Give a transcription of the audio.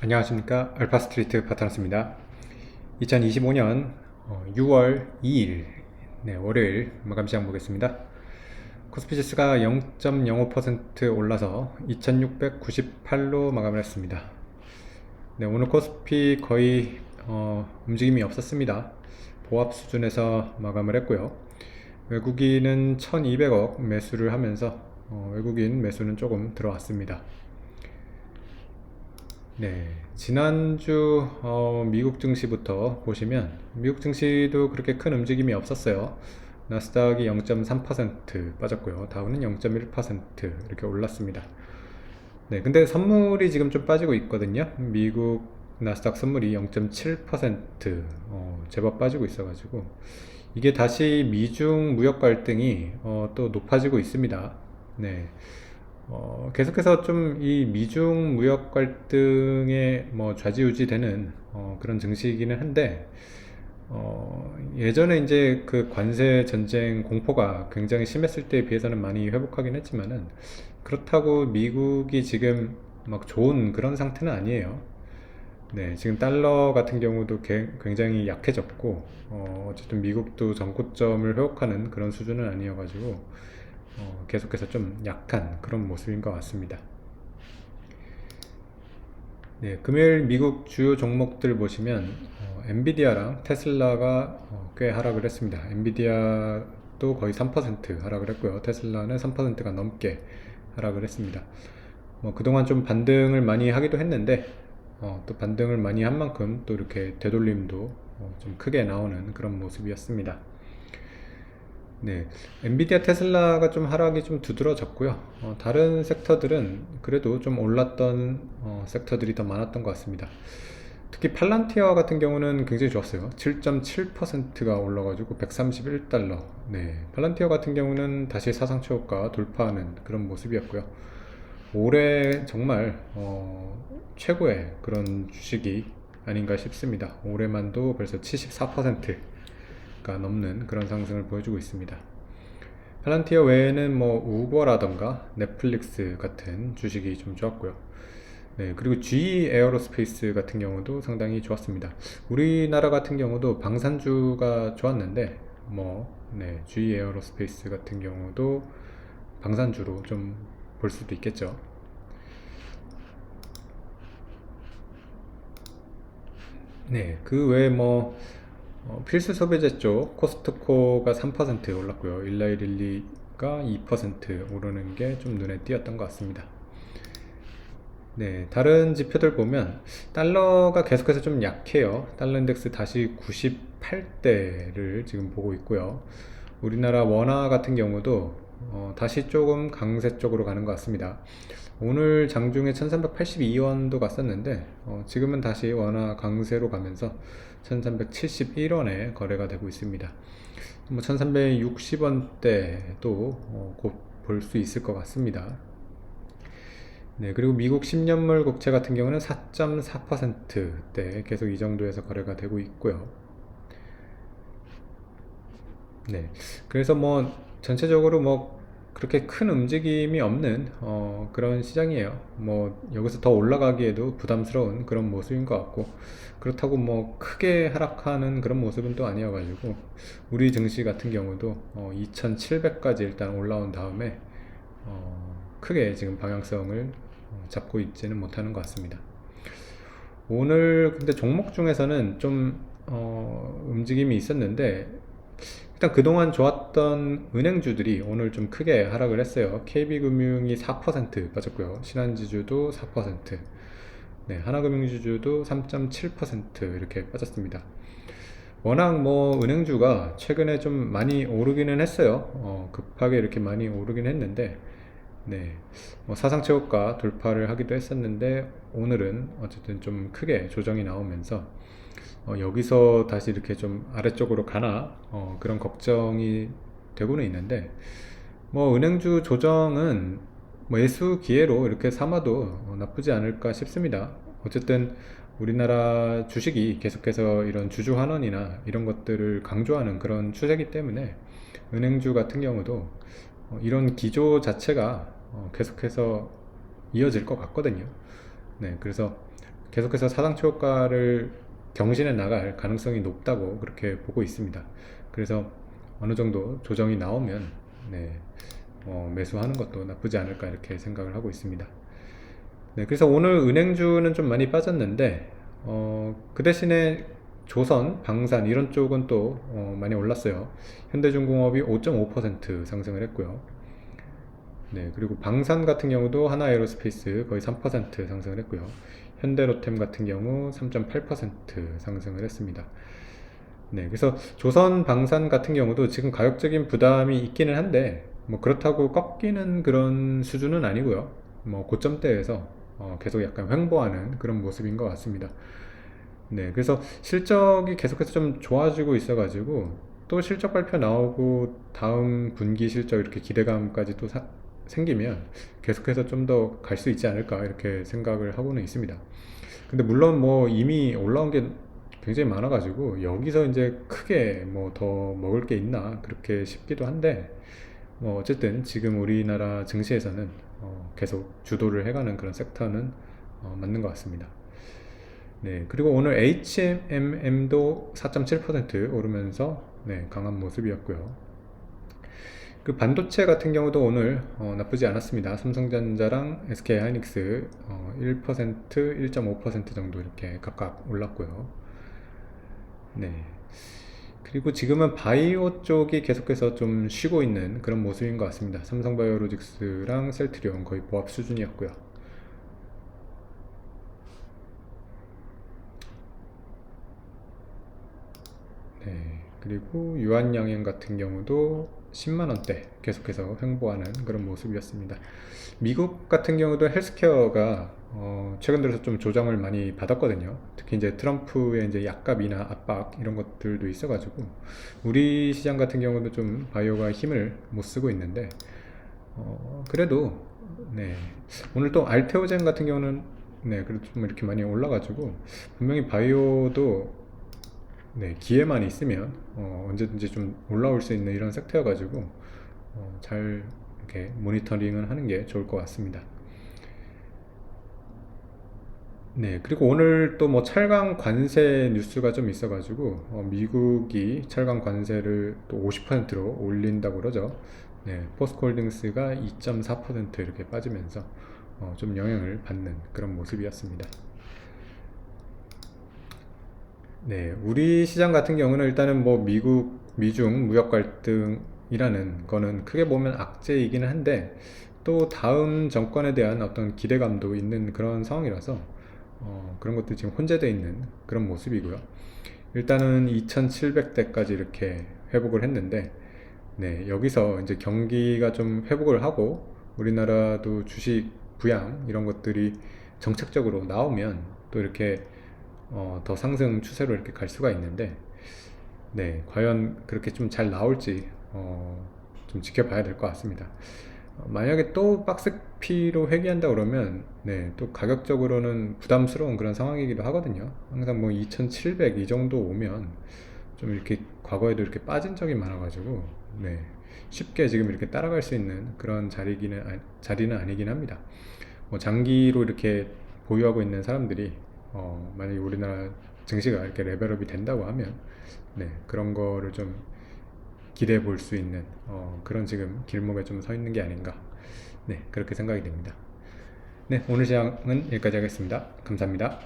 안녕하십니까. 알파스트리트 파트너스입니다. 2025년 6월 2일 월요일 마감시장 보겠습니다. 코스피 지수가 0.05% 올라서 2698로 마감을 했습니다. 오늘 코스피 거의 움직임이 없었습니다. 보합 수준에서 마감을 했고요. 외국인은 1200억 매수를 하면서 외국인 매수는 조금 들어왔습니다. 지난주 미국 증시부터 보시면 미국 증시도 그렇게 큰 움직임이 없었어요. 나스닥이 0.3% 빠졌고요. 다우는 0.1% 이렇게 올랐습니다. 근데 선물이 지금 좀 빠지고 있거든요. 미국 나스닥 선물이 0.7% 제법 빠지고 있어가지고 이게 다시 미중 무역 갈등이 또 높아지고 있습니다. 계속해서 좀 이 미중 무역 갈등에 좌지우지 되는 그런 증시이기는 한데, 예전에 이제 그 관세 전쟁 공포가 굉장히 심했을 때에 비해서는 많이 회복하긴 했지만은, 그렇다고 미국이 지금 막 좋은 그런 상태는 아니에요. 지금 달러 같은 경우도 굉장히 약해졌고, 어쨌든 미국도 전고점을 회복하는 그런 수준은 아니어가지고, 계속해서 좀 약한 그런 모습인 것 같습니다. 금요일 미국 주요 종목들 보시면 엔비디아랑 테슬라가 꽤 하락을 했습니다. 엔비디아도 거의 3% 하락을 했고요. 테슬라는 3%가 넘게 하락을 했습니다. 그동안 좀 반등을 많이 하기도 했는데 또 반등을 많이 한 만큼 또 이렇게 되돌림도 좀 크게 나오는 그런 모습이었습니다. 엔비디아 테슬라가 좀 하락이 좀 두드러졌고요. 다른 섹터들은 그래도 좀 올랐던 섹터들이 더 많았던 것 같습니다. 특히 팔란티어 같은 경우는 굉장히 좋았어요. 7.7%가 올라가지고 131달러. 팔란티어 같은 경우는 다시 사상 최고가 돌파하는 그런 모습이었고요. 올해 정말 최고의 그런 주식이 아닌가 싶습니다. 올해만도 벌써 74%가 넘는 그런 상승을 보여주고 있습니다. 팔란티어 외에는 우버라던가 넷플릭스 같은 주식이 좀 좋았고요. 그리고 GE 에어로스페이스 같은 경우도 상당히 좋았습니다. 우리나라 같은 경우도 방산주가 좋았는데 GE 에어로스페이스 같은 경우도 방산주로 좀 볼 수도 있겠죠. 그 외에 필수 소비재 쪽 코스트코가 3% 올랐고요. 일라이릴리가 2% 오르는 게 좀 눈에 띄었던 것 같습니다. 다른 지표들 보면 달러가 계속해서 좀 약해요. 달러 인덱스 다시 98대를 지금 보고 있고요. 우리나라 원화 같은 경우도 다시 조금 강세 쪽으로 가는 것 같습니다. 오늘 장중에 1382원도 갔었는데 지금은 다시 원화 강세로 가면서 1371원에 거래가 되고 있습니다. 1360원대도 곧 볼 수 있을 것 같습니다. 그리고 미국 10년물 국채 같은 경우는 4.4%대 계속 이 정도에서 거래가 되고 있고요. 그래서 전체적으로 그렇게 큰 움직임이 없는 그런 시장이에요. 여기서 더 올라가기에도 부담스러운 그런 모습인 것 같고, 그렇다고 크게 하락하는 그런 모습은 또 아니어가지고 우리 증시 같은 경우도 2700까지 일단 올라온 다음에 크게 지금 방향성을 잡고 있지는 못하는 것 같습니다. 오늘 근데 종목 중에서는 좀 움직임이 있었는데, 일단 그동안 좋았던 은행주들이 오늘 좀 크게 하락을 했어요. KB금융이 4% 빠졌고요. 신한지주도 4%, 하나금융지주도 3.7% 이렇게 빠졌습니다. 워낙 은행주가 최근에 좀 많이 오르기는 했어요. 급하게 이렇게 많이 오르긴 했는데, 사상 최고가 돌파를 하기도 했었는데, 오늘은 어쨌든 좀 크게 조정이 나오면서 여기서 다시 이렇게 좀 아래쪽으로 가나 그런 걱정이 되고는 있는데, 은행주 조정은 매수 기회로 이렇게 삼아도 나쁘지 않을까 싶습니다. 어쨌든 우리나라 주식이 계속해서 이런 주주 환원이나 이런 것들을 강조하는 그런 추세이기 때문에 은행주 같은 경우도 이런 기조 자체가 계속해서 이어질 것 같거든요. 그래서 계속해서 사상 초고가를 경신해 나갈 가능성이 높다고 그렇게 보고 있습니다. 그래서 어느 정도 조정이 나오면 네, 매수하는 것도 나쁘지 않을까 이렇게 생각을 하고 있습니다. 네, 그래서 오늘 은행주는 좀 많이 빠졌는데 그 대신에 조선, 방산 이런 쪽은 또 많이 올랐어요. 현대중공업이 5.5% 상승을 했고요. 네, 그리고 방산 같은 경우도 하나에어로스페이스 거의 3% 상승을 했고요. 현대로템 같은 경우 3.8% 상승을 했습니다. 네, 그래서 조선 방산 같은 경우도 지금 가격적인 부담이 있기는 한데 뭐 그렇다고 꺾이는 그런 수준은 아니고요. 뭐 고점대에서 계속 약간 횡보하는 그런 모습인 것 같습니다. 네, 그래서 실적이 계속해서 좀 좋아지고 있어가지고 또 실적 발표 나오고 다음 분기 실적 이렇게 기대감까지 또 생기면 계속해서 좀 더 갈 수 있지 않을까 이렇게 생각을 하고는 있습니다. 근데 물론 뭐 이미 올라온 게 굉장히 많아가지고 여기서 이제 크게 뭐 더 먹을 게 있나 그렇게 싶기도 한데 뭐 어쨌든 지금 우리나라 증시에서는 계속 주도를 해가는 그런 섹터는 맞는 것 같습니다. 네, 그리고 오늘 HMM도 4.7% 오르면서 네, 강한 모습이었고요. 그 반도체 같은 경우도 오늘 나쁘지 않았습니다. 삼성전자랑 SK하이닉스 1%, 1.5% 정도 이렇게 각각 올랐고요. 네. 그리고 지금은 바이오 쪽이 계속해서 좀 쉬고 있는 그런 모습인 것 같습니다. 삼성바이오로직스랑 셀트리온 거의 보합 수준이었고요. 네. 그리고 유한양행 같은 경우도 10만원대 계속해서 횡보하는 그런 모습이었습니다. 미국 같은 경우도 헬스케어가 최근 들어서 좀 조정을 많이 받았거든요. 특히 이제 트럼프의 이제 약값이나 압박 이런 것들도 있어가지고 우리 시장 같은 경우도 좀 바이오가 힘을 못 쓰고 있는데 그래도 네 오늘 또 알테오젠 같은 경우는 네 그래도 좀 이렇게 많이 올라가지고 분명히 바이오도 네, 기회만 있으면 언제든지 좀 올라올 수 있는 이런 섹터여가지고 잘 이렇게 모니터링을 하는 게 좋을 것 같습니다. 네, 그리고 오늘 또 뭐 철강 관세 뉴스가 좀 있어가지고 미국이 철강 관세를 또 50%로 올린다고 그러죠. 네, 포스코홀딩스가 2.4% 이렇게 빠지면서 좀 영향을 받는 그런 모습이었습니다. 네, 우리 시장 같은 경우는 일단은 뭐 미중 무역 갈등이라는 거는 크게 보면 악재이기는 한데 또 다음 정권에 대한 어떤 기대감도 있는 그런 상황이라서 그런 것도 지금 혼재되어 있는 그런 모습이고요. 일단은 2700대까지 이렇게 회복을 했는데 네, 여기서 이제 경기가 좀 회복을 하고 우리나라도 주식 부양 이런 것들이 정책적으로 나오면 또 이렇게 더 상승 추세로 이렇게 갈 수가 있는데 네, 과연 그렇게 좀 잘 나올지 좀 지켜봐야 될 것 같습니다. 만약에 또 박스피로 회귀한다 그러면 네, 또 가격적으로는 부담스러운 그런 상황이기도 하거든요. 항상 뭐 2700 이 정도 오면 좀 이렇게 과거에도 이렇게 빠진 적이 많아가지고 네, 쉽게 지금 이렇게 따라갈 수 있는 그런 자리는 아니긴 합니다. 뭐 장기로 이렇게 보유하고 있는 사람들이 만약에 우리나라 증시가 이렇게 레벨업이 된다고 하면 네, 그런 거를 좀 기대해 볼 수 있는 그런 지금 길목에 좀 서 있는 게 아닌가 네, 그렇게 생각이 됩니다. 네, 오늘 시장은 여기까지 하겠습니다. 감사합니다.